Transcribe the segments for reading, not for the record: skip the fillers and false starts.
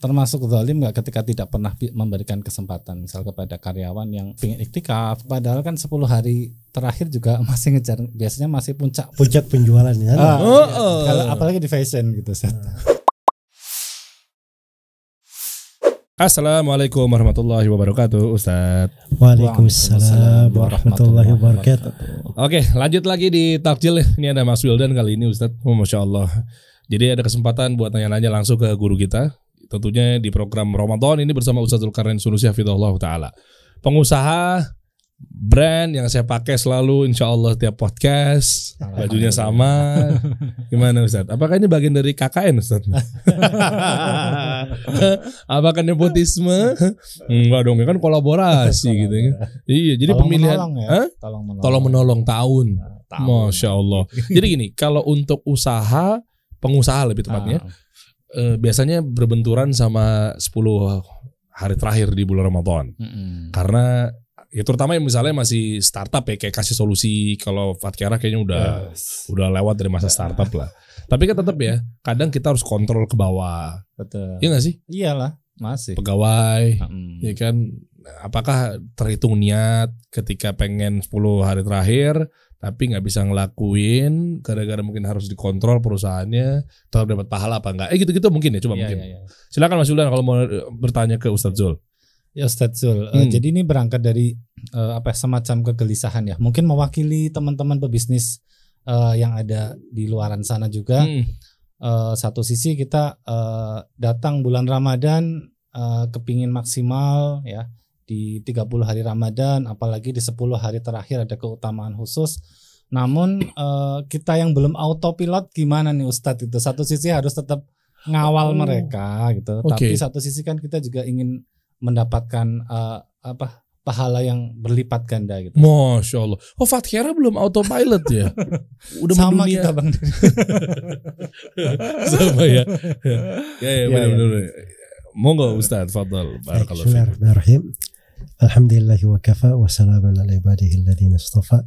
termasuk zalim nggak ketika tidak pernah memberikan kesempatan misal kepada karyawan yang ingin iktikaf, padahal kan 10 hari terakhir juga masih ngejar, biasanya masih puncak penjualan ya. Kalau apalagi di fashion gitu. Assalamualaikum warahmatullahi wabarakatuh, Ustaz. Waalaikumsalam warahmatullahi wabarakatuh. Oke, lanjut lagi di Takjil. Ini ada Mas Wildan kali ini, Ustaz. Masya Allah. Jadi ada kesempatan buat nanya-nanya langsung ke guru kita. Tentunya di program Ramadan ini bersama Ustaz Zulkarnain Sunusi hafizahullah ta'ala. Pengusaha brand yang saya pakai selalu insya Allah tiap podcast. Bajunya sama. Gimana Ustaz? Apakah ini bagian dari KKN Ustaz? Apakah nepotisme? Enggak dong, kan kolaborasi gitu kan. Iya, jadi tolong pemilihan menolong ya? Tolong menolong tahun. Masya Allah. Jadi gini, kalau untuk usaha, pengusaha lebih tepatnya, biasanya berbenturan sama 10 hari terakhir di bulan Ramadan. Karena ya terutama yang misalnya masih startup ya, kayak kasih solusi. Kalau Fatkiara kayaknya udah lewat dari masa startup lah. Tapi kan tetap ya, kadang kita harus kontrol ke bawah. Betul. Iya gak sih? Iyalah, masih. Pegawai, ya kan. Apakah terhitung niat ketika pengen 10 hari terakhir tapi nggak bisa ngelakuin gara-gara mungkin harus dikontrol perusahaannya, tetap dapat pahala apa enggak? Gitu-gitu mungkin ya, coba mungkin. Iya. Silakan Mas Wildan kalau mau bertanya ke Ustadz Zul. Ya Ustadz Zul, jadi ini berangkat dari semacam kegelisahan ya. Mungkin mewakili teman-teman pebisnis yang ada di luaran sana juga. Satu sisi kita datang bulan Ramadan kepingin maksimal ya di 30 hari Ramadan, apalagi di 10 hari terakhir ada keutamaan khusus. Namun kita yang belum autopilot gimana nih Ustadz itu? Satu sisi harus tetap ngawal mereka gitu, tapi satu sisi kan kita juga ingin mendapatkan pahala yang berlipat ganda gitu. Masya Allah. Oh, Fatkiara belum autopilot ya? Udah sama mendunia. kita Bang. Sama ya. Ya benar-benar. Monggo Ustaz, fadhal. Barakallahu fiik. Bismillahirrahmanirrahim. Alhamdulillahi wa kafa wa salamun ala ibadihi alladhina istafa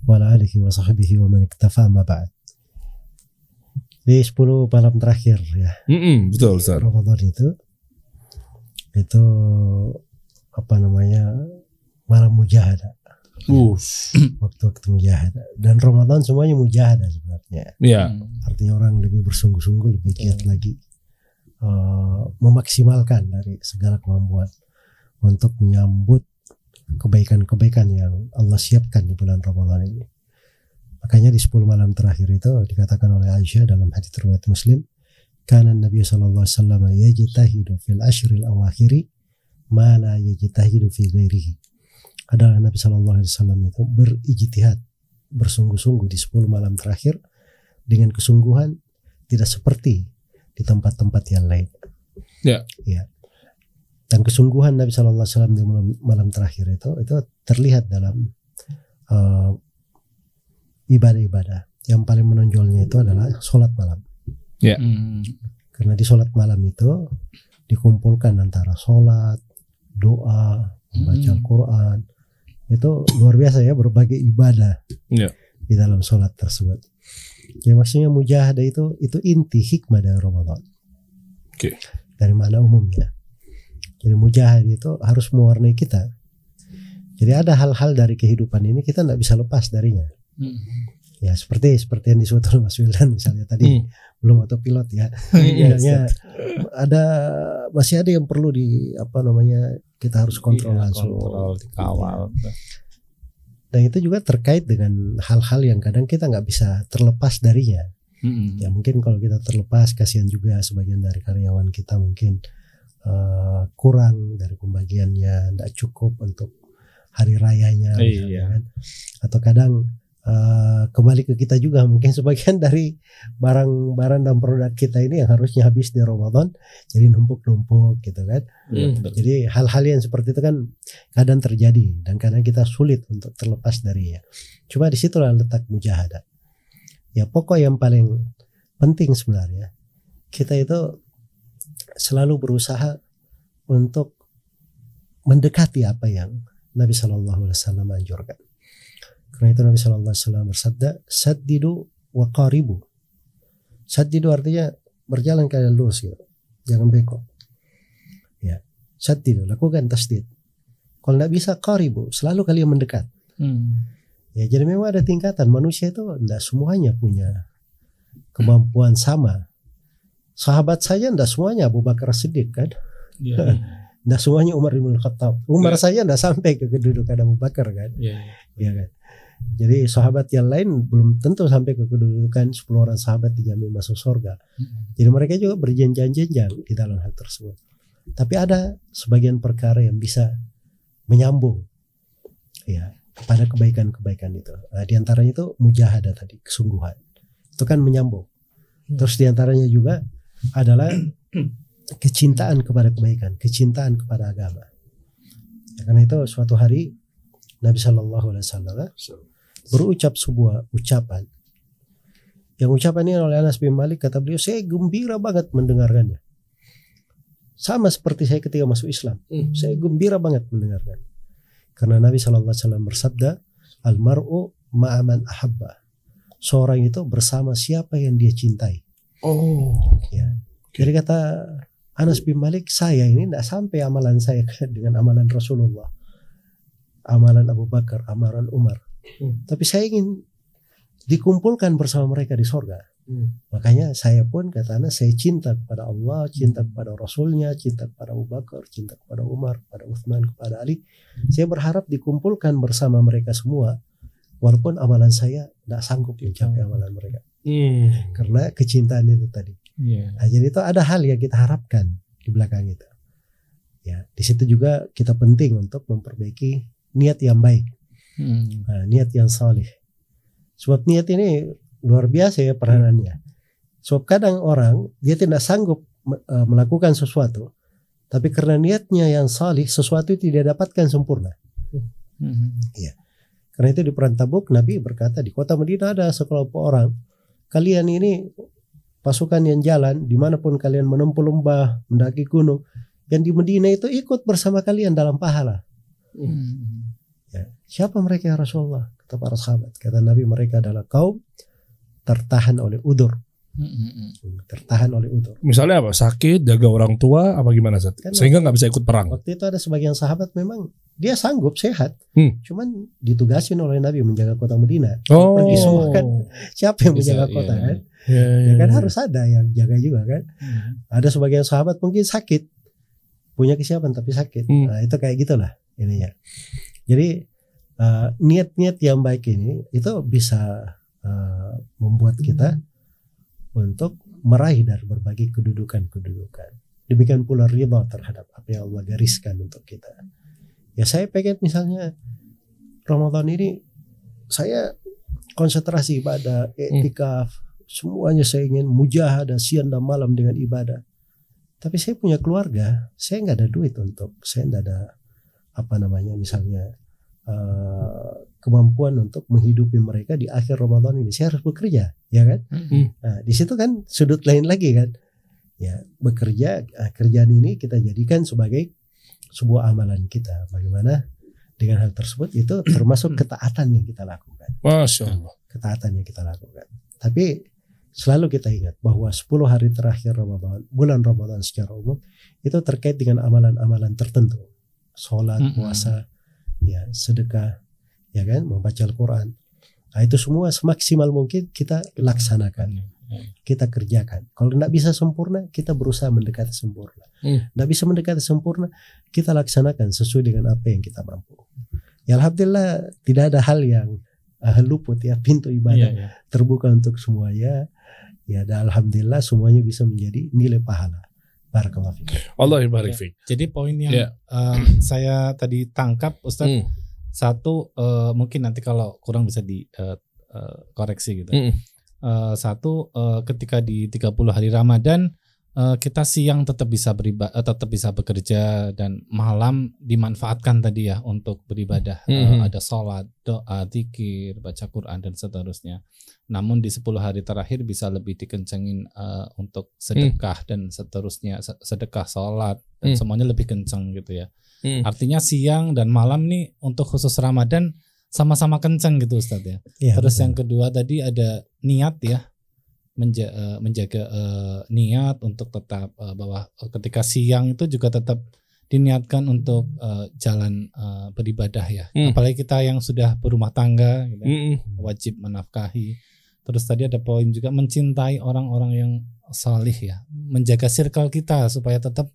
wa ala alihi wa sahbihi wa man iktafa ma ba'd. Di 10 malam terakhir ya. Betul Ustaz. Ramadan itu malam mujahadah. Waktu mujahadah. Dan Ramadan semuanya mujahadah sebenarnya. Iya. Artinya orang lebih bersungguh-sungguh, lebih giat lagi memaksimalkan dari segala kemampuan untuk menyambut kebaikan-kebaikan yang Allah siapkan di bulan Ramadan ini. Makanya di 10 malam terakhir itu dikatakan oleh Aisyah dalam hadits riwayat Muslim, kana Nabi sallallahu alaihi wasallam yajtahidu fil ashril awakhiri ma la yajtahidu fi ghairihi. Adalah Nabi sallallahu alaihi wasallam itu berijtihad, bersungguh-sungguh di 10 malam terakhir dengan kesungguhan tidak seperti di tempat-tempat yang lain. Ya. Dan kesungguhan Nabi sallallahu alaihi wasallam di malam terakhir itu terlihat dalam ibadah-ibadah. Yang paling menonjolnya itu adalah sholat malam. Ya. Karena di sholat malam itu dikumpulkan antara sholat, doa, membaca Al-Quran. Itu luar biasa ya, berbagai ibadah di dalam sholat tersebut. Ya maksudnya mujahadah itu inti hikmah dari Ramadan. Dari mana umumnya. Jadi mujahadah itu harus mewarnai kita. Jadi ada hal-hal dari kehidupan ini kita tidak bisa lepas darinya. Ya seperti yang disebut oleh Mas Wildan misalnya tadi belum autopilot ya. Misalnya masih ada yang perlu kita harus kontrol langsung. Kontrol, dikawal. Dan itu juga terkait dengan hal-hal yang kadang kita nggak bisa terlepas darinya. Ya mungkin kalau kita terlepas, kasihan juga sebagian dari karyawan kita mungkin kurang dari pembagiannya, tidak cukup untuk hari rayanya, kan? Atau kadang kembali ke kita juga, mungkin sebagian dari barang-barang dan produk kita ini yang harusnya habis di Ramadan jadi numpuk-numpuk gitu kan. Jadi hal-hal yang seperti itu kan kadang terjadi dan kadang kita sulit untuk terlepas darinya. Cuma di situlah letak mujahadah. Ya pokok yang paling penting sebenarnya kita itu selalu berusaha untuk mendekati apa yang Nabi Shallallahu Alaihi Wasallam anjurkan. Karena itu Nabi Shallallahu Alaihi Wasallam bersabda, saddidu wa qaribu. Saddidu artinya berjalan kalian lurus gitu, jangan bengkok. Saddidu, lakukan tasdid. Kalau tidak bisa qaribu, selalu kalian mendekat. Ya, jadi memang ada tingkatan. Manusia itu tidak semuanya punya kemampuan sama. Sahabat saya tidak semuanya Abu Bakar Siddiq kan. Tidak semuanya Umar bin Khattab. Umar saya tidak sampai ke kedudukan Abu Bakar kan. Ya kan. Jadi sahabat yang lain belum tentu sampai ke kedudukan 10 orang sahabat dijamin masuk surga. Jadi mereka juga berjenjang-jenjang di dalam hal tersebut. Tapi ada sebagian perkara yang bisa menyambung ya pada kebaikan-kebaikan itu. Nah, di antaranya itu mujahadah tadi, kesungguhan. Itu kan menyambung. Terus di antaranya juga adalah kecintaan kepada kebaikan, kecintaan kepada agama. Ya, karena itu suatu hari Nabi Shallallahu Alaihi Wasallam berucap sebuah ucapan. Yang ucapan ini oleh Anas bin Malik, kata beliau, saya gembira banget mendengarkannya. Sama seperti saya ketika masuk Islam, saya gembira banget mendengarkan. Karena Nabi Shallallahu Alaihi Wasallam bersabda, almar'u ma'aman ahabba. Seorang itu bersama siapa yang dia cintai. Ya. Jadi kata Anas bin Malik, saya ini tidak sampai amalan saya dengan amalan Rasulullah, amalan Abu Bakar, amalan Umar. Tapi saya ingin dikumpulkan bersama mereka di sorga. Makanya saya pun, kata Anas, saya cinta kepada Allah, cinta kepada Rasulnya, cinta kepada Abu Bakar, cinta kepada Umar, kepada Uthman, kepada Ali. Saya berharap dikumpulkan bersama mereka semua, walaupun amalan saya tidak sanggup mencapai amalan mereka. Karena kecintaan itu tadi. Nah, jadi itu ada hal yang kita harapkan di belakang itu. Ya, di situ juga kita penting untuk memperbaiki niat yang baik, niat yang saleh. Sebab niat ini luar biasa ya peranannya. Sebab kadang orang dia tidak sanggup melakukan sesuatu, tapi karena niatnya yang saleh, sesuatu tidak dapatkan sempurna. Ya. Karena itu di perang Tabuk Nabi berkata, di kota Madinah ada sekelompok orang, kalian ini pasukan yang jalan dimanapun kalian menempuh lembah, mendaki gunung, yang di Madinah itu ikut bersama kalian dalam pahala. Ya. Siapa mereka ya Rasulullah? Kata para sahabat, kata Nabi, mereka adalah kaum tertahan oleh udur. Tertahan oleh udur. Misalnya apa? Sakit, jaga orang tua, apa gimana Zat? Kan sehingga nggak bisa ikut perang. Waktu itu ada sebagian sahabat memang dia sanggup sehat, cuman ditugasin oleh Nabi menjaga kota Madinah. Pergi semua kan, siapa yang menjaga kota kan? Ya kan harus ada yang jaga juga kan. Ada sebagian sahabat mungkin sakit, punya kesiapan tapi sakit. Nah, itu kayak gitulah ininya. Jadi niat-niat yang baik ini itu bisa membuat kita untuk meraih dari berbagai kedudukan-kedudukan. Demikian pula ridha terhadap apa yang Allah gariskan untuk kita. Ya saya pengen misalnya Ramadan ini saya konsentrasi ibadah, iktikaf, semuanya saya ingin mujahadah siang dan malam dengan ibadah. Tapi saya punya keluarga, saya nggak ada duit untuk, saya nggak ada misalnya kemampuan untuk menghidupi mereka di akhir Ramadan ini. Saya harus bekerja, ya kan? Nah, di situ kan sudut lain lagi kan. Ya, bekerja, kerjaan ini kita jadikan sebagai sebuah amalan kita. Bagaimana dengan hal tersebut itu termasuk ketaatan yang kita lakukan. Masya Allah. Ketaatan yang kita lakukan. Tapi selalu kita ingat bahwa 10 hari terakhir Ramadan, bulan Ramadan secara umum itu terkait dengan amalan-amalan tertentu. Sholat, puasa, ya sedekah, ya kan, membaca Al-Quran. Nah, itu semua semaksimal mungkin kita laksanakan, kita kerjakan. Kalau tidak bisa sempurna, kita berusaha mendekati sempurna. Tidak bisa mendekati sempurna, kita laksanakan sesuai dengan apa yang kita mampu. Ya alhamdulillah tidak ada hal yang luput ya, pintu ibadah terbuka untuk semuanya. Ya dan alhamdulillah semuanya bisa menjadi nilai pahala. Barakallahu fiik. Allah barik fiik. Jadi poin yang saya tadi tangkap Ustaz, satu mungkin nanti kalau kurang bisa dikoreksi gitu. Satu ketika di 30 hari Ramadan kita siang tetap bisa tetap bisa bekerja dan malam dimanfaatkan tadi ya untuk beribadah. Ada sholat, doa, zikir, baca Quran dan seterusnya. Namun di 10 hari terakhir bisa lebih dikencengin untuk sedekah dan seterusnya, sedekah, sholat dan semuanya lebih kenceng gitu ya. Artinya siang dan malam nih untuk khusus Ramadan sama-sama kenceng gitu Ustaz ya. Terus betul. Yang kedua tadi ada niat ya, menjaga niat untuk tetap bahwa ketika siang itu juga tetap diniatkan untuk jalan beribadah ya. Apalagi kita yang sudah berumah tangga gitu, wajib menafkahi. Terus tadi ada poin juga mencintai orang-orang yang salih ya, menjaga circle kita supaya tetap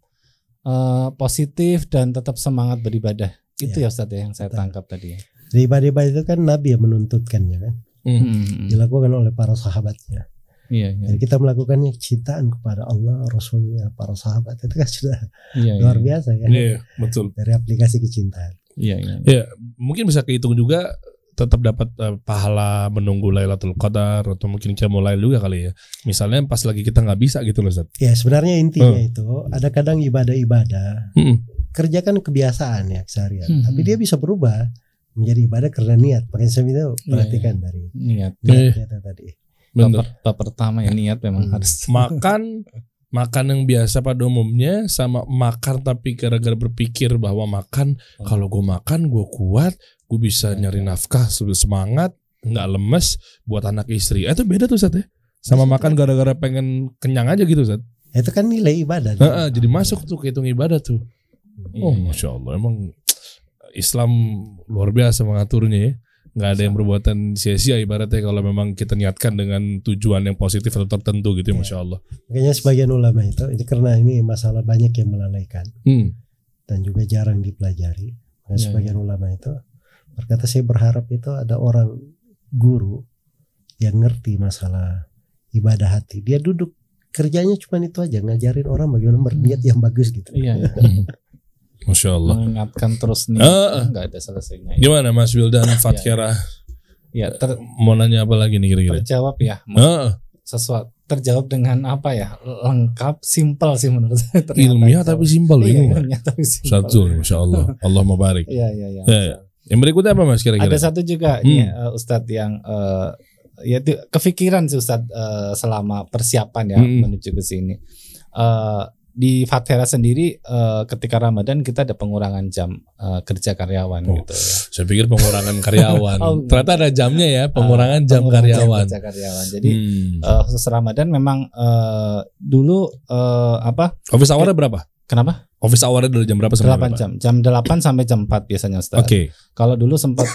positif dan tetap semangat beribadah. Itu ya Ustaz ya yang saya tangkap tadi. Di ibadah itu kan Nabi yang menuntutkannya kan, dilakukan oleh para sahabatnya. Jadi kita melakukannya cintaan kepada Allah, Rasulnya, para sahabat itu kan sudah luar biasa ya. Betul. Dari aplikasi kecintaan. Ya, mungkin bisa kehitung juga tetap dapat pahala menunggu Lailatul Qadar atau mungkin qiyamul lail juga kali ya. Misalnya pas lagi kita nggak bisa gitu loh Ustaz. Ya sebenarnya intinya itu ada kadang ibadah-ibadah kerjakan kebiasaan ya seharian, tapi dia bisa berubah menjadi ibadah karena niat. Makanya saya itu perhatikan dari niatnya tadi. Bab pertama ya niat memang harus. Makan yang biasa pada umumnya sama makan tapi gara-gara berpikir bahwa makan kalau gue makan gue kuat, gue bisa nyari nafkah, semangat, nggak lemes buat anak istri. Itu beda tuh Ustaz ya. Sama makan gara-gara pengen kenyang aja gitu Ustaz. Itu kan nilai ibadah. Jadi masuk tuh kehitung ibadah tuh. Masya Allah, emang Islam luar biasa mengaturnya ya. Nggak ada yang berbuatan sia-sia ibaratnya kalau memang kita niatkan dengan tujuan yang positif atau tertentu gitu ya. Masya Allah. Makanya sebagian ulama itu karena ini masalah banyak yang melalaikan dan juga jarang dipelajari. Makanya sebagian ulama itu berkata saya berharap itu ada orang guru yang ngerti masalah ibadah hati. Dia duduk kerjanya cuma itu aja, ngajarin orang bagaimana berniat yang bagus gitu. Masya Allah. Mengingatkan terus nih, nggak ada selesainya. Gimana Mas Wildan Fatkara? Mau nanya apa lagi nih kira-kira? Terjawab ya. Sesuatu terjawab dengan apa ya? Lengkap, simpel sih menurut saya. Ilmiah tapi simpel ini. Ilmiah tapi simpel. Satu, Masya Allah. Allah mabarik. Iya. Yang berikutnya apa Mas kira-kira? Ada satu juga Ustadz yang ya kepikiran sih Ustadz selama persiapan ya menuju ke sini. Di Fathera sendiri ketika Ramadan kita ada pengurangan jam kerja karyawan gitu ya. Saya pikir pengurangan karyawan. Ternyata ada jamnya ya, pengurangan jam karyawan. Jam kerja karyawan. Jadi khusus Ramadan memang dulu office hour-nya berapa? Kenapa? Office hour-nya dari jam berapa sampai 8 jam. Jam 8 sampai jam 4 biasanya Ustaz. Kalau dulu sempat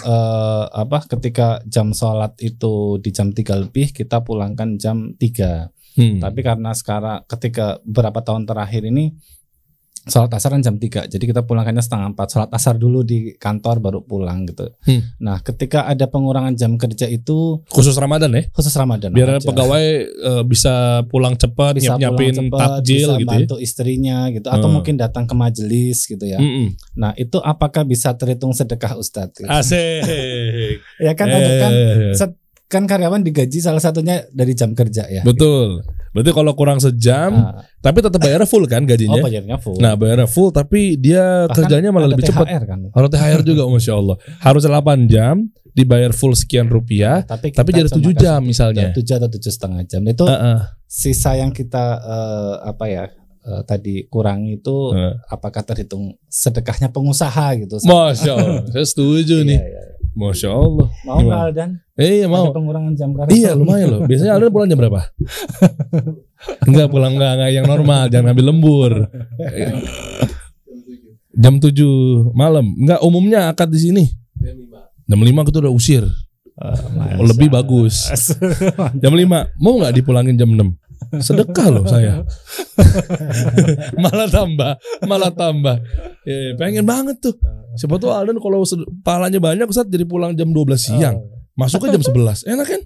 ketika jam sholat itu di jam 3 lebih kita pulangkan jam 3. Tapi karena sekarang ketika beberapa tahun terakhir ini sholat asar kan jam 3, jadi kita pulangkannya setengah 4. Sholat asar dulu di kantor baru pulang gitu. Nah ketika ada pengurangan jam kerja itu khusus Ramadan ya? Khusus Ramadan. Biar pegawai bisa pulang cepat, nyiapin takjil bisa gitu bantu istrinya gitu. Atau mungkin datang ke majelis gitu ya. Nah itu apakah bisa terhitung sedekah Ustadz? Gitu? Asik. Ya kan kan karyawan digaji salah satunya dari jam kerja ya. Betul. Berarti kalau kurang sejam, tapi tetap bayarnya full kan gajinya? Bayarnya full. Nah bayarnya full, tapi dia kerjanya malah lebih cepat. Kan? Harus THR juga, Masya Allah. Harus 8 jam, dibayar full sekian rupiah, tapi jadi 7 jam misalnya. 7 atau 7,5 jam. Itu sisa yang kita tadi kurang itu apakah terhitung sedekahnya pengusaha gitu? Masya Allah, saya setuju nih. Masya Allah. Mau nggak Aldan? Iya mau. Ada pengurangan jam karyawan. Iya lumayan loh. Biasanya Aldan pulang jam berapa? Enggak pulang enggak yang normal, jangan ngambil lembur. Jam 7 malam. Enggak, umumnya akad di sini. Jam 5 kita udah usir. Lebih bagus. Jam 5 mau nggak dipulangin jam 6? Sedekah loh saya. malah tambah. Pengen banget tuh. Siapa tuh Aldan kalau pahalanya banyak Ustaz jadi pulang jam 12 siang. Masuknya jam 11. Enak kan?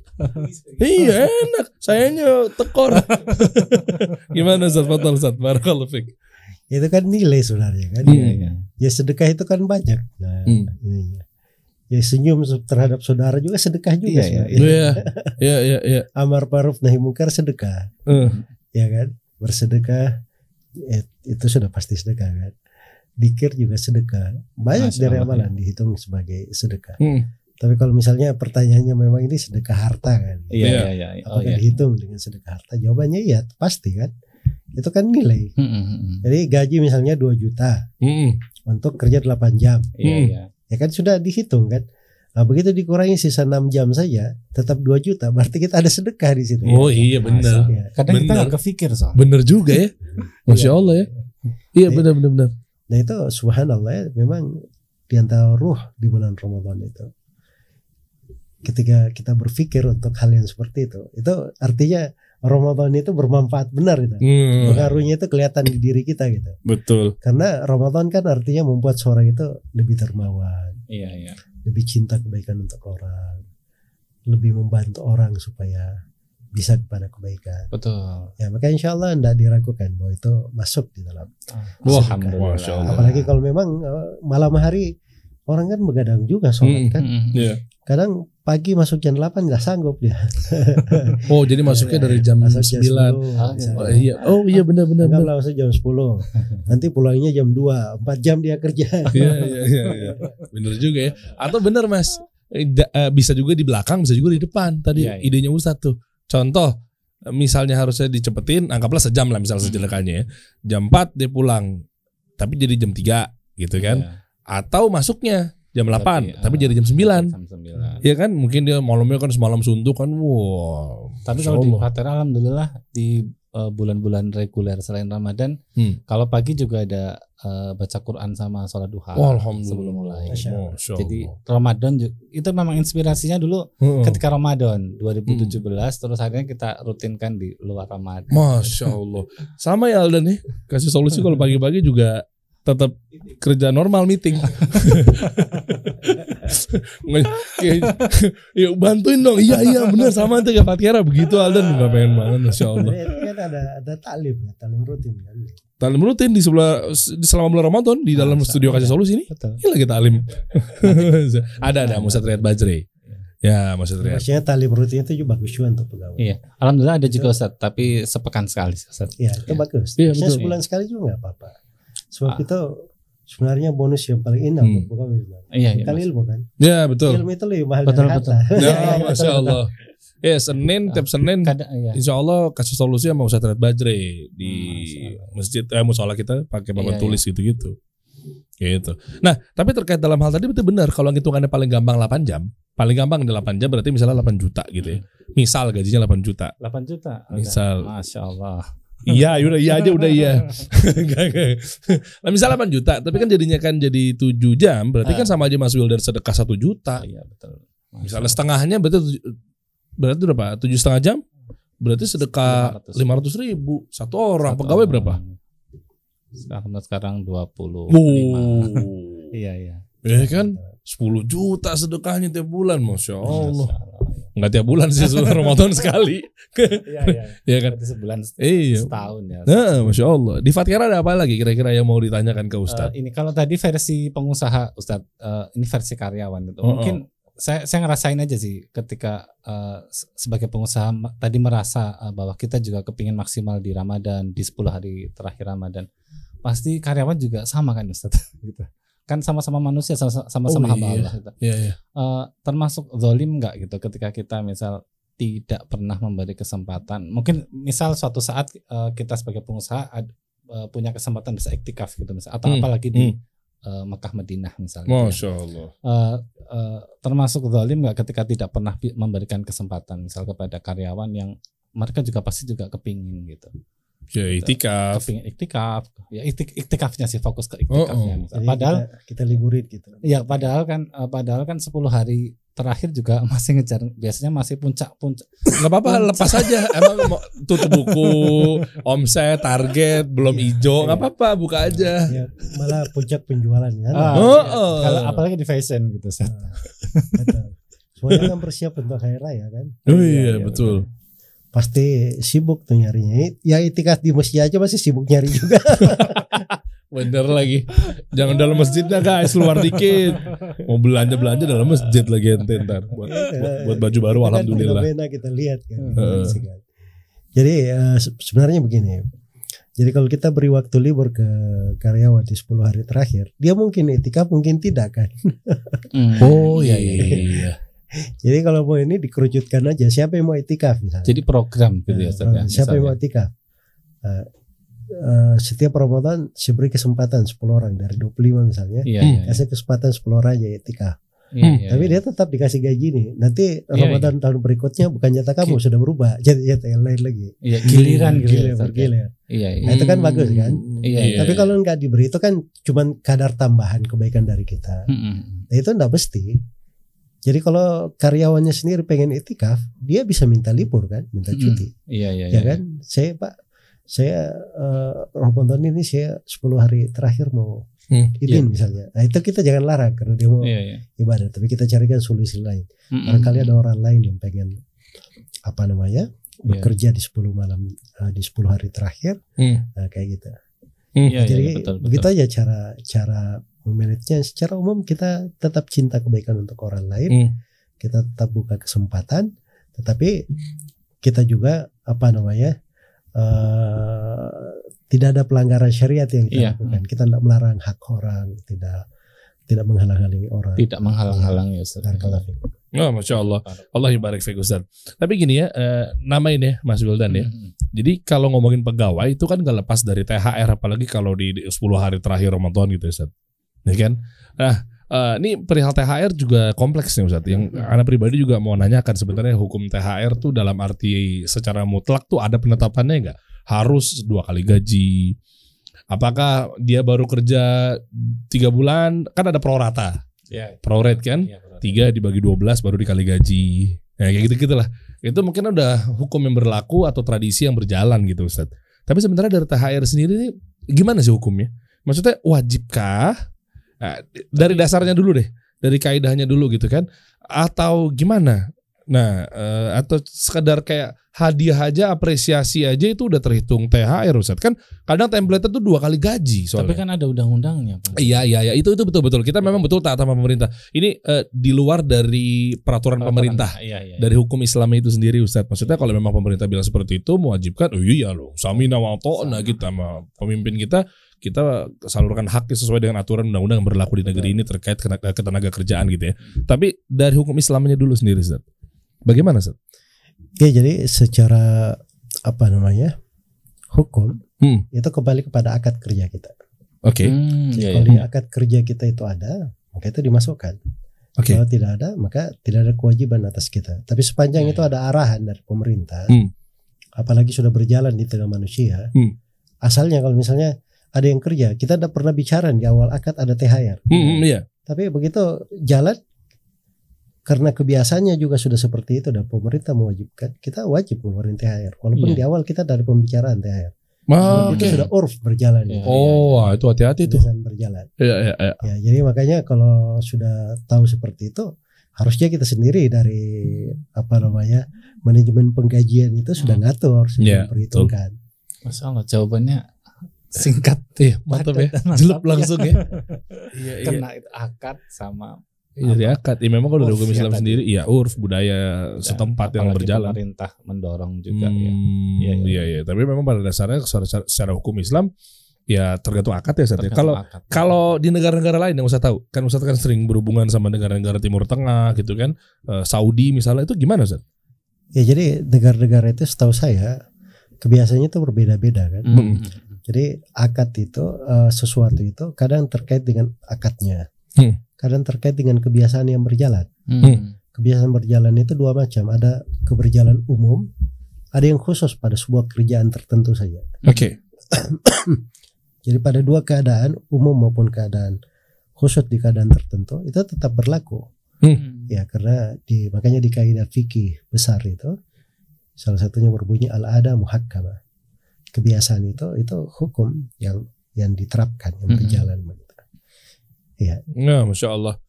Iya enak. Sayanya tekor. Gimana Ustaz? Fatal Ustaz. Barakallahu fiik. Itu kan nilai sebenarnya kan. Ya sedekah itu kan banyak. Nah, ya senyum terhadap saudara juga sedekah juga. Iya. Amar ma'ruf nahi munkar sedekah. Ya kan? Bersedekah itu sudah pasti sedekah kan. Dikir juga sedekah. Banyak dari amalan dihitung sebagai sedekah. Tapi kalau misalnya pertanyaannya memang ini sedekah harta kan. Iya. Apakah dihitung dengan sedekah harta? Jawabannya iya, pasti kan. Itu kan nilai. Jadi gaji misalnya 2 juta untuk kerja 8 jam. Iya. Ya kan sudah dihitung kan. Nah, begitu dikurangi sisa 6 jam saja, tetap 2 juta. Berarti kita ada sedekah di situ. Oh iya benar. Kadang kita nggak kepikir soal. Benar juga ya. Masya Allah ya. Iya benar. Nah itu subhanallah ya, memang di antara ruh di bulan Ramadan itu. Ketika kita berpikir untuk hal yang seperti itu artinya Ramadan itu bermanfaat benar itu. Pengaruhnya itu kelihatan di diri kita gitu. Betul. Karena Ramadan kan artinya membuat seorang itu lebih dermawan. Iya. Lebih cinta kebaikan untuk orang. Lebih membantu orang supaya bisa kepada kebaikan. Betul. Ya maka insya Allah tidak diragukan bahwa itu masuk di dalam. Alhamdulillah. Apalagi kalau memang malam hari orang kan begadang juga sholat kan. Kadang pagi masuk jam 8 nggak sanggup dia. Oh jadi masuknya dari jam 9. Oh iya benar. Enggak masuk jam 10. Nanti pulangnya jam 2, 4 jam dia kerja. Iya. Benar juga ya. Atau benar Mas, bisa juga di belakang, bisa juga di depan. Tadi idenya Ustadz tuh. Contoh, misalnya harusnya dicepetin, anggaplah sejam lah misalnya sejelekannya ya. Jam 4 dia pulang, tapi jadi jam 3 gitu kan. Atau masuknya jam 8 tapi jadi jam 9. Iya kan? Mungkin dia malamnya kan semalam suntuk kan. Wow. Tapi kalau di Fatera alhamdulillah di bulan-bulan reguler selain Ramadan kalau pagi juga ada baca Quran sama sholat duha sebelum mulai. Jadi Ramadan itu memang inspirasinya dulu ketika Ramadan 2017 terus akhirnya kita rutinkan di luar Ramadan. Masya Allah. Sama ya Aldan nih, kasih solusi kalau pagi-pagi juga tetap kerja normal meeting. Yuk bantuin dong. Iya benar sama tuh kayak Fatira begitu Aldan juga pengen banget Masya Allah. Kan ada taklim rutin kan. Taklim rutin di selama bulan Ramadan di dalam studio Kasih Solusi ini. Ini lagi taklim. ada Ustadz Riyad Bajri. Ya Ustadz Riyad. Maksudnya taklim rutin itu juga bagus juga untuk pegawai. Iya. Alhamdulillah ada juga Ustadz tapi sepekan sekali Ustadz. Iya itu bagus. Maksudnya sebulan sekali juga nggak apa-apa. Sebab itu sebenarnya bonus yang paling indah untuk pegawai. Iya. Ilmu kan. Iya betul. Ilmu itu lebih mahal dari harta. Ya Masya Allah. Ya tiap Senin Insya Allah Kasih Solusi sama Ustadz Riyad Bajri di masjid musola kita pakai papan tulis gitu-gitu. Gitu. Nah tapi terkait dalam hal tadi betul benar kalau hitungannya paling gampang 8 jam. Paling gampang di 8 jam berarti misalnya 8 juta gitu ya. Misal gajinya 8 juta. 8 juta. Misal. Masya Allah. Iya udah iya. Nah misal 8 juta tapi kan jadinya kan jadi 7 jam berarti kan sama aja Mas Wildan sedekah 1 juta. Iya betul. Misalnya setengahnya berarti berapa? 7,5 jam? Berarti sedekah 500.000 satu orang. Pegawai berapa? Sekarang 25. Iya. Ya kan 10 juta sedekahnya tiap bulan Masya Allah. Enggak tiap bulan sih Ramadan sekali. Iya kan sebulan setahun ya. Nah, Masya Allah. Di Fatira ada apa lagi kira-kira yang mau ditanyakan ke Ustadz? Ini kalau tadi versi pengusaha Ustadz, ini versi karyawan itu. Mungkin saya ngerasain aja sih ketika sebagai pengusaha tadi merasa bahwa kita juga kepingin maksimal di Ramadan, di 10 hari terakhir Ramadan. Pasti karyawan juga sama kan Ustadz gitu. Kan sama-sama manusia, sama-sama hamba Allah gitu. Iya. Termasuk zalim enggak gitu ketika kita misal tidak pernah memberi kesempatan. Mungkin misal suatu saat kita sebagai pengusaha punya kesempatan bisa iktikaf gitu misal atau apalagi di Mekah Madinah misalnya. Masya Allah. Termasuk zalim enggak ketika tidak pernah memberikan kesempatan misal kepada karyawan yang mereka juga pasti juga kepingin gitu. Ya iktikaf. Ya iktikafnya sih fokus ke iktikafnya. Padahal kita liburin gitu. Ya padahal kan 10 hari terakhir juga masih ngejar, biasanya masih puncak. Nggak apa-apa, lepas aja. Emang mau tutup buku, omset, target belum hijau, nggak apa-apa, buka aja. Ya, malah puncak penjualan kan. Kalau apalagi di fashion gitu. Semuanya kan bersiap untuk hari raya kan. Iya betul. Pasti sibuk tuh nyarinya. Ya itikaf di masjid aja masih sibuk nyari juga. Bener lagi. Jangan dalam masjidnya guys, luar dikit. Mau belanja dalam masjid lagi ente ntar buat baju baru itu alhamdulillah. Kan kita lihat kan. Jadi sebenarnya begini. Jadi kalau kita beri waktu libur ke karyawan di 10 hari terakhir, dia mungkin itikaf mungkin tidak kan. Oh iya. Jadi kalau mau ini dikerucutkan aja siapa yang mau itikaf misalnya. Jadi program gitu ya. Siapa yang mau itikaf. Setiap Ramadan saya beri kesempatan 10 orang dari 25 misalnya. Kasih kesempatan 10 orang aja itikaf. Tapi dia tetap dikasih gaji nih. Nanti Ramadan tahun berikutnya bukan jatah kamu sudah berubah, jadi jatah yang lain lagi. Giliran. Nah, itu kan bagus kan. Tapi kalau nggak diberi itu kan cuman kadar tambahan kebaikan dari kita. Nah, itu nggak mesti. Jadi kalau karyawannya sendiri pengen iktikaf, dia bisa minta libur kan, minta cuti. Ya kan? Saya Ramadan ini saya 10 hari terakhir mau izin misalnya. Nah, itu kita jangan larang karena dia mau ibadah, tapi kita carikan solusi lain. Barangkali ada orang lain yang pengen bekerja di 10 malam di 10 hari terakhir. Nah, kayak gitu. Jadi betul. Begitu aja cara memanagenya. Secara umum kita tetap cinta kebaikan untuk orang lain, kita tetap buka kesempatan, tetapi kita juga tidak ada pelanggaran syariat yang kita lakukan. Kita tidak melarang hak orang, tidak menghalang-halangi orang, tidak menghalang-halangi Ustaz. Oh, Masya Allah. Allah barik fiik Ustaz. Tapi gini ya, nama ini Mas Wildan ya. Jadi kalau ngomongin pegawai itu kan gak lepas dari THR, apalagi kalau di 10 hari terakhir Ramadan gitu Ustaz. Ya kan? Nah, ini perihal THR juga kompleks nih Ustaz. Yang anak pribadi juga mau nanyakan sebenarnya hukum THR tuh dalam arti secara mutlak tuh ada penetapannya nggak? Harus 2 kali gaji? Apakah dia baru kerja 3 bulan? Kan ada prorata. Prorate kan? 3 dibagi 12 baru dikali gaji. Ya kayak gitu-gitu lah. Itu mungkin udah hukum yang berlaku atau tradisi yang berjalan gitu Ustaz. Tapi sebenarnya dari THR sendiri ini gimana sih hukumnya? Maksudnya wajibkah? Nah, dari dasarnya dulu deh, dari kaidahnya dulu gitu kan, atau gimana? Nah, atau sekedar kayak hadiah aja, apresiasi aja itu udah terhitung THR Ustaz. Kan kadang template itu 2 kali gaji soalnya. Tapi kan ada undang-undangnya Pak. Iya, itu betul-betul. Kita memang betul taat sama pemerintah. Ini di luar dari peraturan pemerintah. Dari hukum Islam itu sendiri Ustaz. Maksudnya kalau memang pemerintah bilang seperti itu mewajibkan, oh iya loh, samina wa ta'na kita sama pemimpin kita salurkan haknya sesuai dengan aturan undang-undang yang berlaku di negeri ini terkait ketenaga kerjaan gitu ya. Tapi dari hukum Islamnya dulu sendiri Ustaz. Bagaimana Ustaz? Ya, jadi secara hukum itu kembali kepada akad kerja kita. Oke. Kalau di akad kerja kita itu ada, maka itu dimasukkan. Kalau tidak ada, maka tidak ada kewajiban atas kita. Tapi sepanjang itu ada arahan dari pemerintah, apalagi sudah berjalan di tengah manusia. Asalnya kalau misalnya ada yang kerja, kita tidak pernah bicara di awal akad ada THR. Tapi begitu jalan, karena kebiasaannya juga sudah seperti itu dan pemerintah mewajibkan, kita wajib ngeluarin THR. Walaupun di awal kita dari pembicaraan THR. Itu sudah urf berjalan. Itu hati-hati tuh. Berjalan. Ya, jadi makanya kalau sudah tahu seperti itu, harusnya kita sendiri dari manajemen penggajian itu sudah ngatur, sudah perhitungkan. Masya Allah, jawabannya singkat, mantap ya, jelek langsung ya. Kena akad sama dari akad. Memang kalau dari hukum Islam sendiri, urf budaya setempat yang berjalan. Pemerintah mendorong juga. Tapi memang pada dasarnya secara hukum Islam ya tergantung akad ya. Kalau di negara-negara lain yang Ustaz tahu, kan Ustaz kan sering berhubungan sama negara-negara Timur Tengah gitu kan, Saudi misalnya, itu gimana Ustaz? Ya, jadi negara-negara itu setahu saya kebiasaannya itu berbeda-beda kan. Jadi akad itu sesuatu itu kadang terkait dengan akadnya, kadang terkait dengan kebiasaan yang berjalan. Kebiasaan berjalan itu 2 macam, ada keberjalan umum, ada yang khusus pada sebuah kerjaan tertentu saja. Jadi pada 2 keadaan, umum maupun keadaan khusus di keadaan tertentu, itu tetap berlaku. Ya, karena makanya di kaidah fikih besar itu salah satunya berbunyi al-ada muhakkamah. Kebiasaan itu hukum yang diterapkan, yang berjalan begitu. Ya. Nah, Masya Allah.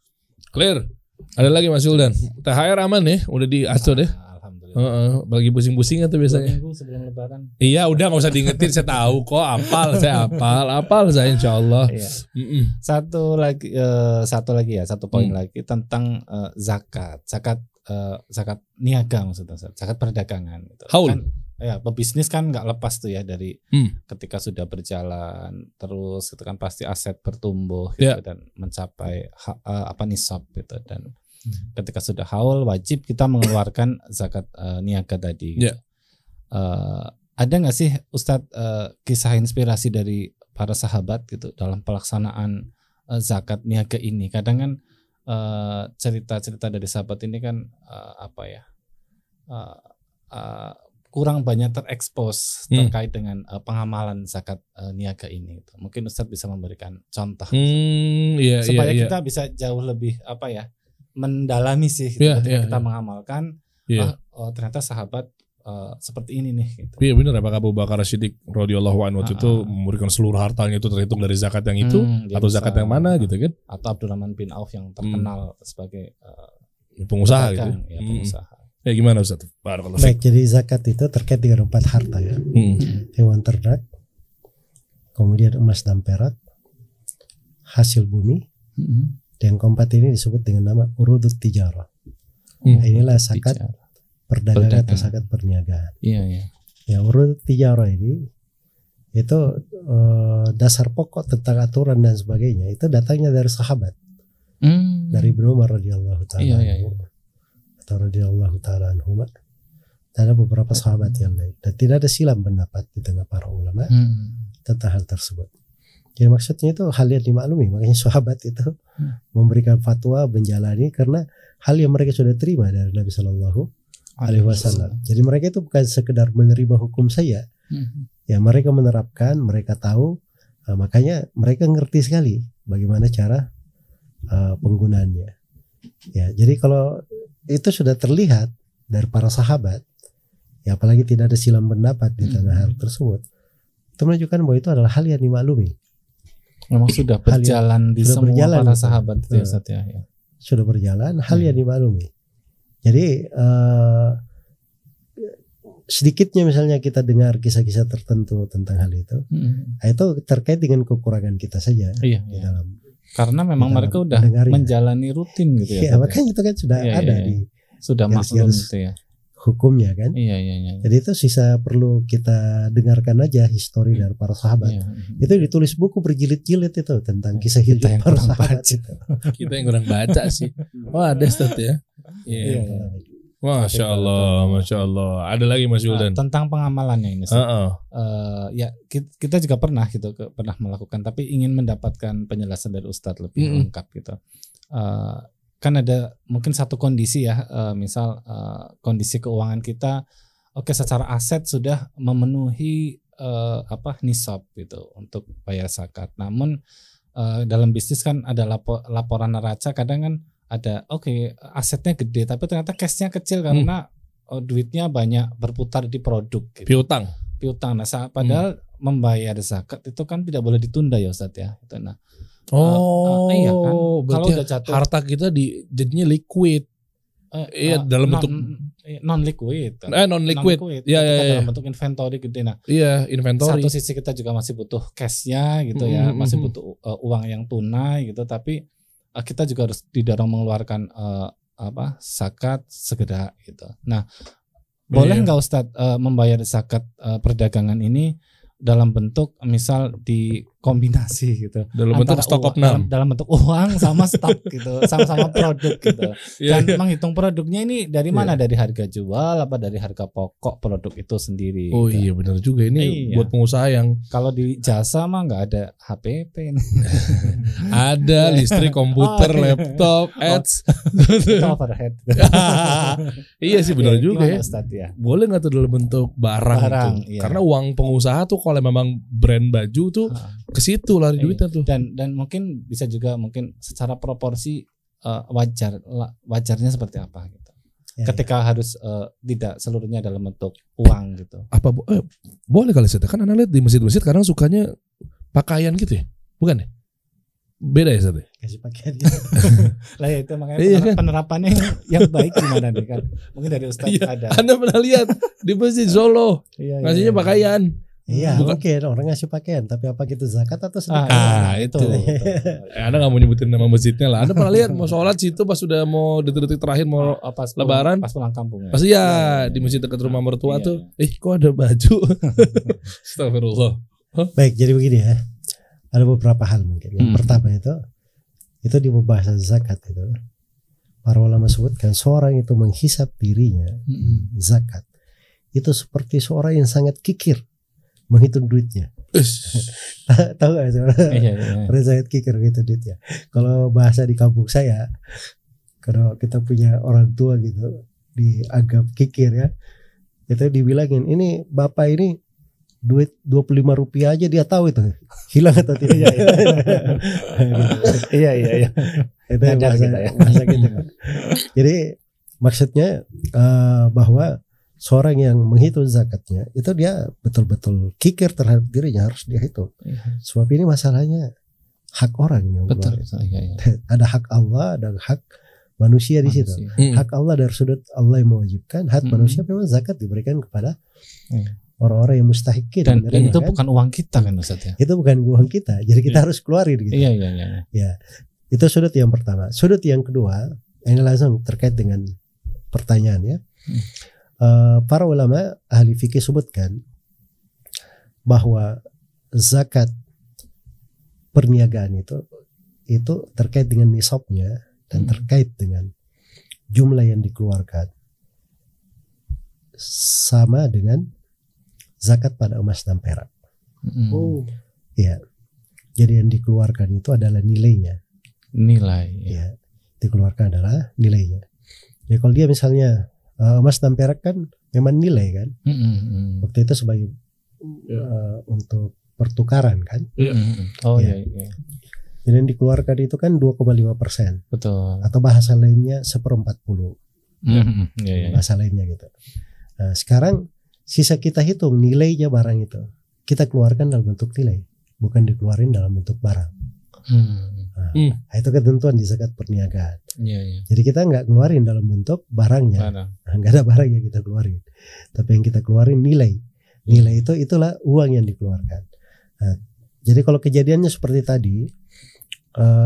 Clear. Ada lagi Mas Wildan. THR aman ya? Udah diatur ya? Alhamdulillah. Lagi pusing-pusingnya tuh biasanya. 2 minggu sebelum Lebaran. Iya, udah nggak usah diingetin. Saya tahu kok. Apal saya Insya Allah. Satu poin lagi tentang zakat niaga, maksudnya zakat perdagangan. Haul. Kan, pebisnis kan nggak lepas tuh ya dari ketika sudah berjalan terus, itu kan pasti aset bertumbuh gitu, dan mencapai nisab gitu, dan ketika sudah haul wajib kita mengeluarkan zakat niaga tadi. Gitu. Ada nggak sih Ustadz kisah inspirasi dari para sahabat gitu dalam pelaksanaan zakat niaga ini? Kadang kan cerita-cerita dari sahabat ini kan kurang banyak terekspos terkait dengan pengamalan zakat niaga ini. Mungkin Ustadz bisa memberikan contoh supaya kita bisa jauh lebih mendalami sih ketika kita mengamalkan. Ternyata sahabat seperti ini nih. Gitu. Iya benar. Apakah Abu Bakar Siddiq radhiyallahu anhu itu memberikan seluruh hartanya itu terhitung dari zakat yang itu atau zakat yang mana gitu kan? Atau Abdurrahman bin Auf yang terkenal sebagai pengusaha gitu. Ya, pengusaha. Ya gimana Ustaz? Baik, jadi zakat itu terkait dengan 4 harta ya. Hewan ternak, kemudian emas dan perak, hasil bumi. Dan keempat ini disebut dengan nama urudut tijarah. Inilah zakat perdagangan atau zakat perniagaan. Iya. Ya, urudut tijarah ini itu dasar pokok tentang aturan dan sebagainya itu datangnya dari sahabat. Dari Ibnu Umar radhiyallahu taala. Atau radhiyallahu taala anhuma. Ada beberapa sahabat yang lain dan tidak ada silam pendapat di tengah para ulama tentang hal tersebut. Jadi maksudnya itu hal yang dimaklumi, makanya sahabat itu memberikan fatwa menjalani karena hal yang mereka sudah terima dari Nabi Shallallahu Alaihi Wasallam. Jadi mereka itu bukan sekedar menerima hukum saya, ya mereka menerapkan, mereka tahu, makanya mereka ngerti sekali bagaimana cara penggunaannya. Ya, jadi kalau itu sudah terlihat dari para sahabat, ya apalagi tidak ada silam pendapat di tengah hal tersebut, itu menunjukkan bahwa itu adalah hal yang dimaklumi. Memang sudah berjalan di semua para sahabat itu ya. Sudah berjalan, hal yang dimaklumi. Jadi sedikitnya misalnya kita dengar kisah-kisah tertentu tentang hal itu, itu terkait dengan kekurangan kita saja di dalam. Karena memang mereka udah menjalani rutin gitu ya. Iya, makanya itu kan sudah ada di sudah maklum gitu ya. Hukumnya kan. Iya. Jadi itu sisa perlu kita dengarkan aja histori dari para sahabat. Itu ditulis buku berjilid-jilid itu tentang kisah hidup para sahabat itu. Kita yang kurang baca sih. Wah, ada Ustaz ya. Iya. Masya Allah. Ada lagi Mas Wildan tentang pengamalannya ini. Ya kita juga pernah melakukan, tapi ingin mendapatkan penjelasan dari Ustadz lebih lengkap gitu. Kan ada mungkin satu kondisi ya, misal kondisi keuangan kita, secara aset sudah memenuhi nisab gitu untuk bayar zakat. Namun dalam bisnis kan ada laporan neraca, kadang kan ada asetnya gede tapi ternyata cashnya kecil karena duitnya banyak berputar di produk gitu. Piutang. Nah, padahal membayar zakat itu kan tidak boleh ditunda ya Ustadz ya. Itu nah. Iya kan. Kalau udah jatuh harta kita jadinya liquid. Dalam bentuk non liquid. Iya. Dalam bentuk inventory gede. Nah, inventory. Satu sisi kita juga masih butuh cashnya gitu ya, masih butuh uang yang tunai gitu, tapi kita juga harus didorong mengeluarkan zakat segera gitu. Nah, boleh nggak Ustadz membayar zakat perdagangan ini dalam bentuk misal dikombinasi gitu, dalam bentuk stok opnam, dalam bentuk uang sama stok gitu, sama-sama produk gitu. Dan menghitung produknya ini dari mana? Dari harga jual apa dari harga pokok produk itu sendiri? Oh gitu. Iya benar juga ini buat pengusaha yang kalau di jasa mah nggak ada HPP nih. Ada listrik, komputer, laptop, ads, overhead. Iya sih benar juga ya. Ustadz, ya. Boleh nggak tuh dalam bentuk barang gitu? Karena uang pengusaha tuh kalau memang brand baju tuh ke situ lari duitnya tuh. Dan mungkin bisa juga mungkin secara proporsi wajarnya seperti apa gitu. Ketika harus tidak seluruhnya dalam bentuk uang gitu. Apa boleh kali Ustaz? Kan Anda lihat di masjid-masjid kadang sukanya pakaian gitu ya? Bukan ya? Beda ya Ustaz? Kasih pakaian gitu. Lah ya itu makanya penerapannya yang baik gimana nih kan? Mungkin dari Ustaz ada. Anda pernah lihat di masjid Solo ngasihnya pakaian. Iya, mungkin orang ngasih pakaian, tapi apa gitu zakat atau sedekah? Itu. Anda nggak mau nyebutin nama masjidnya lah. Anda pernah lihat mau sholat situ pas sudah mau detik-detik terakhir mau lebaran, pas pulang kampung. Pasti di masjid dekat rumah mertua tuh. Kok ada baju? Astagfirullah. Baik, jadi begini ya. Ada beberapa hal mungkin. Yang pertama itu di pembahasan zakat itu. Para ulama sebutkan seorang itu menghisap dirinya zakat itu seperti seorang yang sangat kikir menghitung duitnya. Tahu nggak sebenarnya? Rezayat kiker gitu dit ya. Kalau bahasa di kampung saya, kalau kita punya orang tua gitu dianggap kikir ya, itu dibilangin ini bapak ini duit 25 rupiah aja dia tahu itu hilang atau tidak. Iya. Itu bahasa gitu. Jadi maksudnya bahwa seorang yang menghitung zakatnya itu dia betul-betul kikir terhadap dirinya, harus dia hitung. Sebab ini masalahnya hak orang yang betul. Ada hak Allah, ada hak manusia di situ. Hak Allah dari sudut Allah yang mewajibkan, hak manusia memang zakat diberikan kepada orang-orang yang mustahikin. Dan itu kan bukan uang kita kan Ustaz ya? Itu bukan uang kita, jadi kita harus keluarin gitu. Iya. Ya, itu sudut yang pertama. Sudut yang kedua, ini langsung terkait dengan pertanyaan ya. Para ulama ahli fikih sebutkan bahwa zakat perniagaan itu terkait dengan nisabnya dan terkait dengan jumlah yang dikeluarkan sama dengan zakat pada emas dan perak. Ya, jadi yang dikeluarkan itu adalah nilainya. Ya, dikeluarkan adalah nilainya. Ya kalau dia misalnya emas dan perak kan memang nilai kan. Waktu itu sebagai untuk pertukaran kan. Iya. Jadi yang dikeluarkan itu kan 2,5%. Betul. Atau bahasa lainnya 1/40. Bahasa lainnya gitu. Nah, sekarang sisa kita hitung nilainya barang itu. Kita keluarkan dalam bentuk nilai, bukan dikeluarin dalam bentuk barang. Nah, itu ketentuan di zakat perniagaan. Jadi kita nggak keluarin dalam bentuk barangnya, nggak ada barang yang kita keluarin, tapi yang kita keluarin nilai. Nilai itulah uang yang dikeluarkan. Nah, jadi kalau kejadiannya seperti tadi,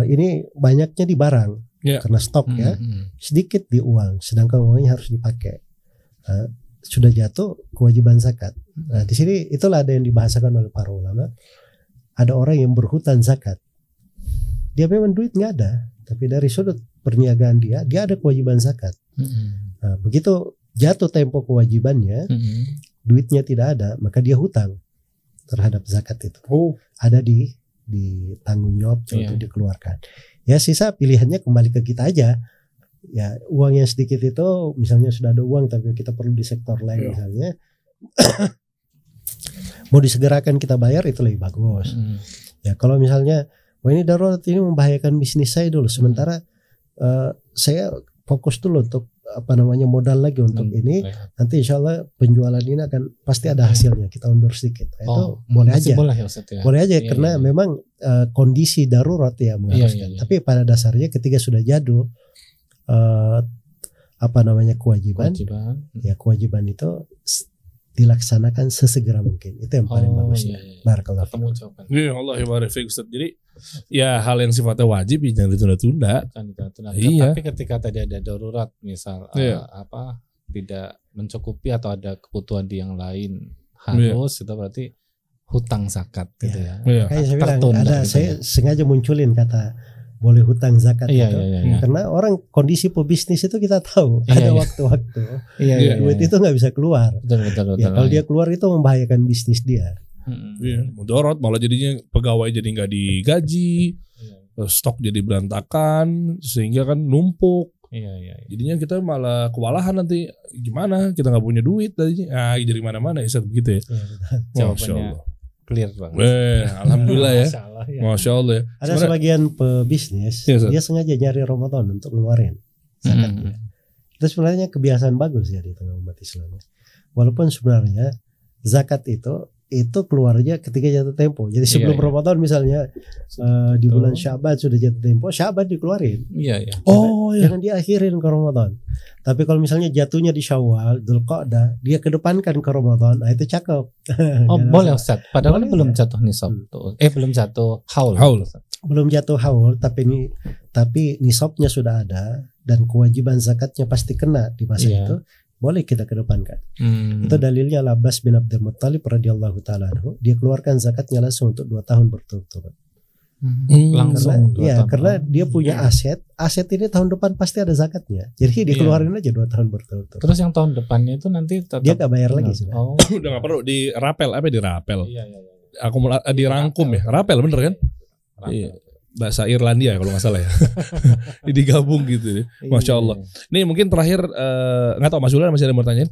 ini banyaknya di barang karena stok ya, sedikit di uang, sedangkan uangnya harus dipakai. Sudah jatuh kewajiban zakat. Nah, di sini itulah ada yang dibahasakan oleh para ulama. Ada orang yang berhutang zakat. Dia memang duit nggak ada, tapi dari sudut perniagaan dia ada kewajiban zakat. Nah, begitu jatuh tempo kewajibannya, duitnya tidak ada, maka dia hutang terhadap zakat itu. Ada di tanggung jawab untuk dikeluarkan. Ya sisa pilihannya kembali ke kita aja. Ya uang yang sedikit itu, misalnya sudah ada uang tapi kita perlu di sektor lain misalnya, mau disegerakan kita bayar itu lebih bagus. Ya kalau misalnya ini darurat, ini membahayakan bisnis saya dulu, sementara saya fokus dulu untuk modal lagi untuk ini, nanti insya Allah penjualan ini akan pasti ada hasilnya, kita undur sedikit. Itu boleh aja, boleh aja karena memang kondisi darurat ya mengharuskan. Tapi pada dasarnya ketika sudah jatuh kewajiban, ya kewajiban itu dilaksanakan sesegera mungkin. Itu yang paling bagus. Barakallahu fiik. Ya Allah barik fiik Ustaz. Jadi ya hal yang sifatnya wajib jangan ditunda-tunda. Tapi ketika tadi ada darurat, misal tidak mencukupi atau ada kebutuhan di yang lain harus, itu berarti hutang zakat gitu ya. Saya sengaja munculin kata boleh hutang zakat karena orang kondisi pebisnis itu kita tahu ada waktu-waktu duit itu nggak bisa keluar. Betul. Kalau dia keluar itu membahayakan bisnis dia. Mudarat malah jadinya pegawai jadi nggak digaji, stok jadi berantakan sehingga kan numpuk. Jadinya kita malah kewalahan nanti, gimana kita nggak punya duit tadinya. Dari mana-mana ya begitu ya. Masya Allah. Clear banget. Alhamdulillah ya. Masya Allah ya. Ada sebagian pebisnis dia sengaja nyari Ramadan untuk ngeluarin zakatnya. Itu sebenarnya kebiasaan bagus ya di tengah umat Islam. Walaupun sebenarnya zakat itu keluarnya ketika jatuh tempo. Jadi sebelum Ramadan misalnya di bulan Syaban sudah jatuh tempo, Syaban dikeluarin. Jangan diakhirin ke Ramadan. Tapi kalau misalnya jatuhnya di Syawal, Dzulqa'dah, dia kedepankan ke Ramadan, nah itu cakep. Boleh Ustaz. Padahal belum jatuh nisab tuh. Belum jatuh haul. Belum jatuh haul, tapi nisabnya sudah ada dan kewajiban zakatnya pasti kena di masa itu. Boleh kita kedepankan. Itu dalilnya Abbas bin Abdul Muttalib radhiyallahu taala anhu, dia keluarkan zakatnya langsung untuk 2 tahun berturut-turut. Langsung karena dia punya aset ini tahun depan pasti ada zakatnya. Jadi dikeluarin aja 2 tahun berturut-turut. Terus yang tahun depannya itu nanti tetap dia gak bayar lagi sudah. Udah gak perlu dirapel, dirapel. dirangkum ya. Rapel bener kan? Iya. Bahasa Irlandia kalau nggak salah ya. Digabung gitu. Masya Allah. Nih mungkin terakhir nggak tahu Mas Julian masih ada yang mau tanyain?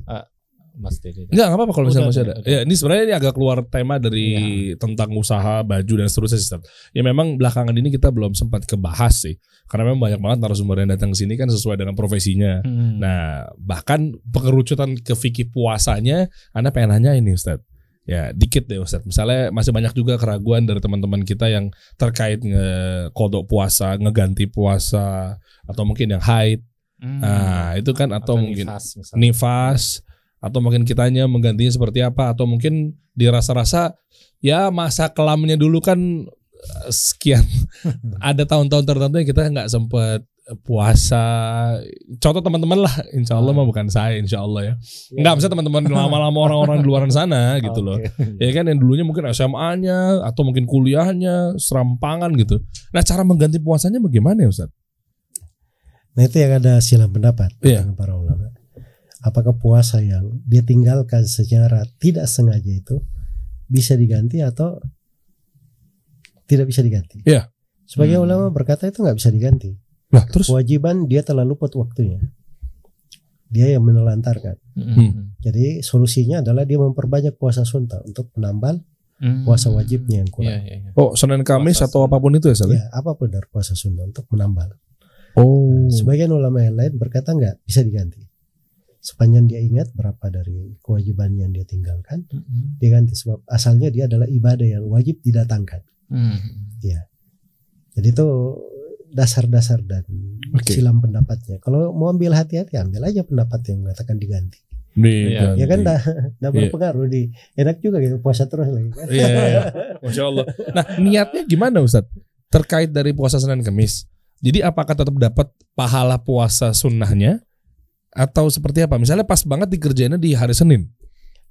Mas Dede. Nggak apa-apa kalau misalnya masih ada. Ya, ini sebenarnya ini agak keluar tema dari tentang usaha baju dan seterusnya Ustaz. Ya memang belakangan ini kita belum sempat kebahas sih. Karena memang banyak banget narasumber yang datang ke sini kan sesuai dengan profesinya. Nah, bahkan pengerucutan ke fikih puasanya, Anda pengen nanya ini Ustaz. Ya dikit deh Ustaz. Misalnya masih banyak juga keraguan dari teman-teman kita yang terkait ngekodok puasa, ngeganti puasa, atau mungkin yang haid. Nah itu kan atau mungkin nifas, atau mungkin kitanya menggantinya seperti apa, atau mungkin dirasa-rasa ya masa kelamnya dulu kan sekian. Ada tahun-tahun tertentu yang kita nggak sempat puasa. Contoh teman-teman lah, insya Allah mah bukan saya, insya Allah ya. Nggak bisa teman-teman lama-lama orang-orang di luar sana gitu loh. Ya kan yang dulunya mungkin SMA-nya atau mungkin kuliahnya serampangan gitu. Nah cara mengganti puasanya bagaimana ya Ustaz? Nah itu yang ada silang pendapat dengan para ulama. Apakah puasa yang dia tinggalkan secara tidak sengaja itu bisa diganti atau tidak bisa diganti? Iya. Sebagian ulama berkata itu nggak bisa diganti. Nah, terus kewajiban dia telah luput waktunya. Dia yang menelantarkan. Jadi solusinya adalah dia memperbanyak puasa sunnah untuk menambal puasa wajibnya yang kurang. Oh, Senin Kamis puasa atau apapun itu ya, Sal? Ya, apapun dari puasa sunnah untuk menambal. Nah, sebagian ulama yang lain berkata nggak bisa diganti. Sepanjang dia ingat berapa dari kewajiban yang dia tinggalkan, dia ganti sebab asalnya dia adalah ibadah yang wajib didatangkan. Ya. Jadi itu dasar-dasar dan silam pendapatnya. Kalau mau ambil hati-hati, ambil aja pendapat yang mengatakan diganti. Ya kan dah berpengaruh di enak juga gitu puasa terus lagi. Kan? Iya. Masya Allah. Nah niatnya gimana Ustadz terkait dari puasa Senin Kamis? Jadi apakah tetap dapat pahala puasa sunnahnya atau seperti apa? Misalnya pas banget dikerjainnya di hari Senin.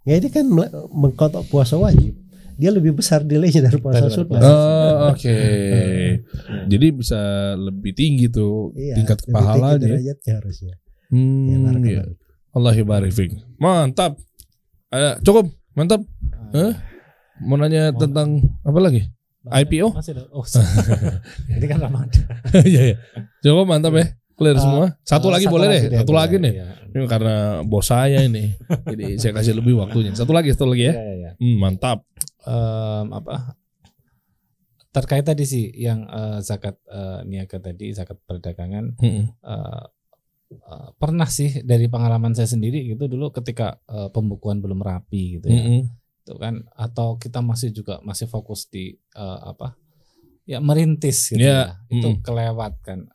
Ya ini kan mengkotok puasa wajib. Dia lebih besar nilainya dari puasa sunnah. Oke. Jadi bisa lebih tinggi tuh tingkat pahalanya. Derajatnya harusnya. Iya. Allah barik fiik. Mantap. Cukup, mantap. Mau nanya tentang apa lagi? IPO? Ini kan Ramadan. Iya. Cukup mantap ya. Clear semua. Satu lagi boleh deh. Satu lagi nih. Ini karena bos saya ini. Jadi saya kasih lebih waktunya. Satu lagi ya. Mantap. Terkait tadi sih yang zakat niaga tadi, zakat perdagangan, pernah sih dari pengalaman saya sendiri gitu dulu ketika pembukuan belum rapi gitu ya, itu kan, atau kita masih fokus di merintis gitu ya, itu kelewat kan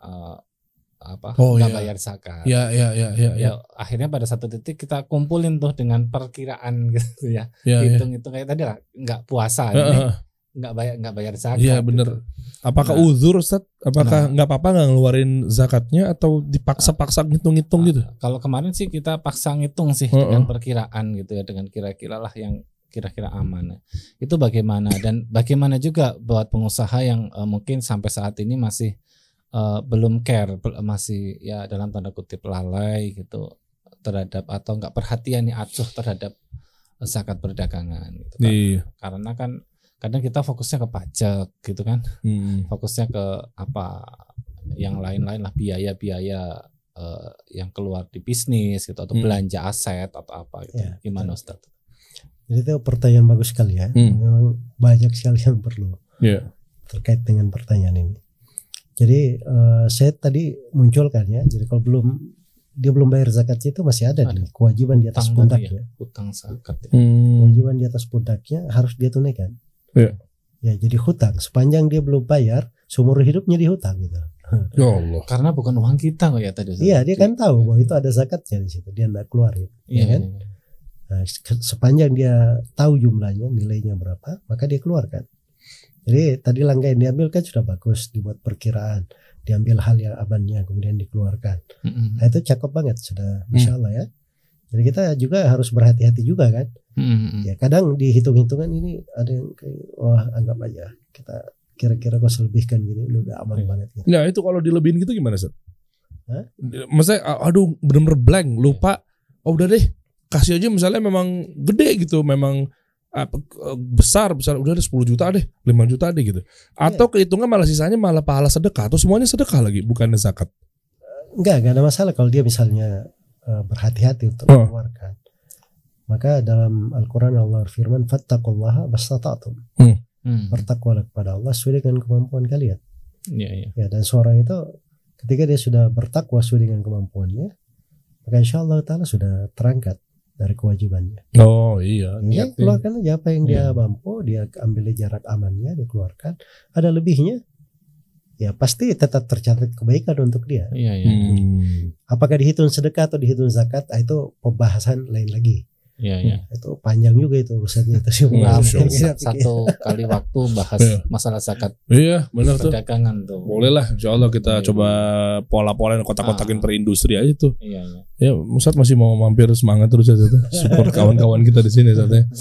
nggak bayar zakat. Ya, akhirnya pada satu titik kita kumpulin tuh dengan perkiraan gitu ya, hitung-hitung kayak tadi lah, nggak puasa nggak bayar zakat. Iya benar. Gitu. Apakah uzur Ustaz? Apakah nggak apa-apa nggak ngeluarin zakatnya atau dipaksa-paksa ngitung-ngitung gitu? Kalau kemarin sih kita paksa ngitung sih dengan perkiraan gitu ya, dengan kira-kira lah yang kira-kira aman. Itu bagaimana, dan bagaimana juga buat pengusaha yang mungkin sampai saat ini masih belum care, masih ya dalam tanda kutip lalai gitu terhadap, atau nggak perhatian nih acuh terhadap zakat perdagangan gitu kan. Karena kan kadang kita fokusnya ke pajak gitu kan, fokusnya ke apa yang lain-lain lah, biaya-biaya yang keluar di bisnis gitu, atau belanja aset atau apa gitu. Gimana Ustaz? Jadi itu pertanyaan bagus sekali ya. Memang banyak sekali yang perlu terkait dengan pertanyaan ini. Jadi saya tadi munculkan ya. Jadi kalau dia belum bayar zakatnya itu masih ada nih kewajiban di atas pundaknya. Hutang zakat. Kewajiban di atas pundaknya harus dia tunaikan. Ya jadi hutang sepanjang dia belum bayar seumur hidupnya dihutang gitu. Ya Allah. Karena bukan uang kita kok ya tadi. Iya dia kan tahu bahwa itu ada zakatnya di situ, dia nggak keluarin. Kan? Nah, sepanjang dia tahu jumlahnya, nilainya berapa, maka dia keluarkan. Jadi tadi langkah yang diambil kan sudah bagus, dibuat perkiraan, diambil hal yang amannya kemudian dikeluarkan. Nah itu cakep banget sudah, Masya Allah ya. Jadi kita juga harus berhati-hati juga kan. Ya kadang di hitung-hitungan ini ada yang kayak wah anggap aja kita kira-kira kok selebihkan gini udah aman banget. Gitu. Nah itu kalau dilebihin gitu gimana Ustaz? Maksudnya aduh bener-bener blank lupa. Oh udah deh kasih aja misalnya memang gede gitu, memang besar udah ada 10 juta deh, 5 juta deh gitu. Atau kehitungan malah sisanya malah pahala sedekah atau semuanya sedekah lagi bukannya zakat. Enggak ada masalah kalau dia misalnya berhati-hati untuk mengeluarkan. Maka dalam Al-Qur'an Allah berfirman fattaqullaha mastata'tum. Bertakwalah kepada Allah sesuai dengan kemampuan kalian. Ya, dan seorang itu ketika dia sudah bertakwa sesuai dengan kemampuannya, maka insyaallah taala sudah terangkat dari kewajibannya. Oh iya. Dia keluarkan aja apa yang dia mampu, dia ambil jarak amannya, dia keluarkan. Ada lebihnya, ya pasti tetap tercatat kebaikan untuk dia. Apakah dihitung sedekah atau dihitung zakat, itu pembahasan lain lagi. Itu panjang juga itu urusannya itu sih. Satu kali waktu bahas masalah zakat. Iya, benar tuh. Perdagangan tuh. Boleh lah, insyaallah kita coba pola-pola kotak-kotakin perindustrian aja tuh. Ya, Ustaz masih mau mampir semangat terus aja tuh. Support kawan-kawan kita di sini Ustaznya.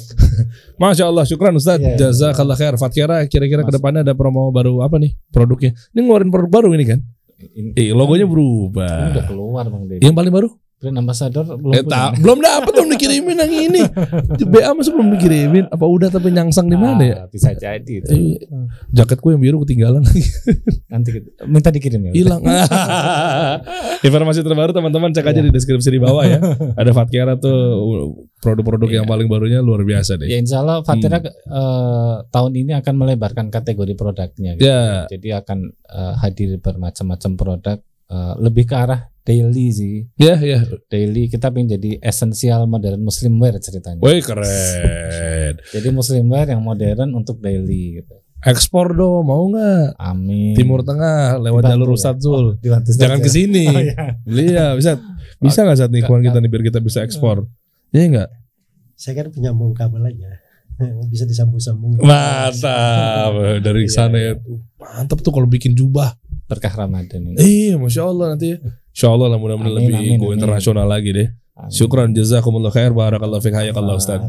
Masya Allah, syukran Ustaz. Jazakallah khair. Fatkera kira-kira ke depannya ada promo baru apa nih produknya? Ini ngeluarin produk baru ini kan? Logonya berubah. Udah keluar Bang Deddy. Yang paling baru? Brand ambassador belum dapat, belum dikirimin yang ini. BA masih belum dikirimin. Apa udah tapi nyangsang di mana ya? Bisa jadi itu. Jaketku yang biru ketinggalan lagi. Nanti minta dikirim ya. Hilang. Informasi terbaru teman-teman cek aja di deskripsi di bawah ya. Ada Fatkera tuh produk-produk yang paling barunya luar biasa deh. Ya insyaallah Fatkera tahun ini akan melebarkan kategori produknya. Gitu. Jadi akan hadir bermacam-macam produk. Lebih ke arah daily sih. Daily kita pengen jadi esensial modern muslim wear ceritanya. Wih keren. Jadi muslim wear yang modern untuk daily gitu. Ekspor dong, mau nggak? Amin. Timur Tengah lewat jalur Ustadz Zul. Jangan ke sini. Iya, bisa nggak saat nih kawan kita nih biar kita bisa ekspor? Iya nggak? Saya kan penyambung kabel aja. Bisa disambung-sambung. Mantap. Dari sana ya. Mantap tuh kalau bikin jubah. Berkah Ramadan ini. Iya, Masya Allah nanti. Insya Allah lah mudah-mudahan lebih go internasional lagi deh. Syukran jazakumullah khair barakallahu fiik hayakallah Ustaz.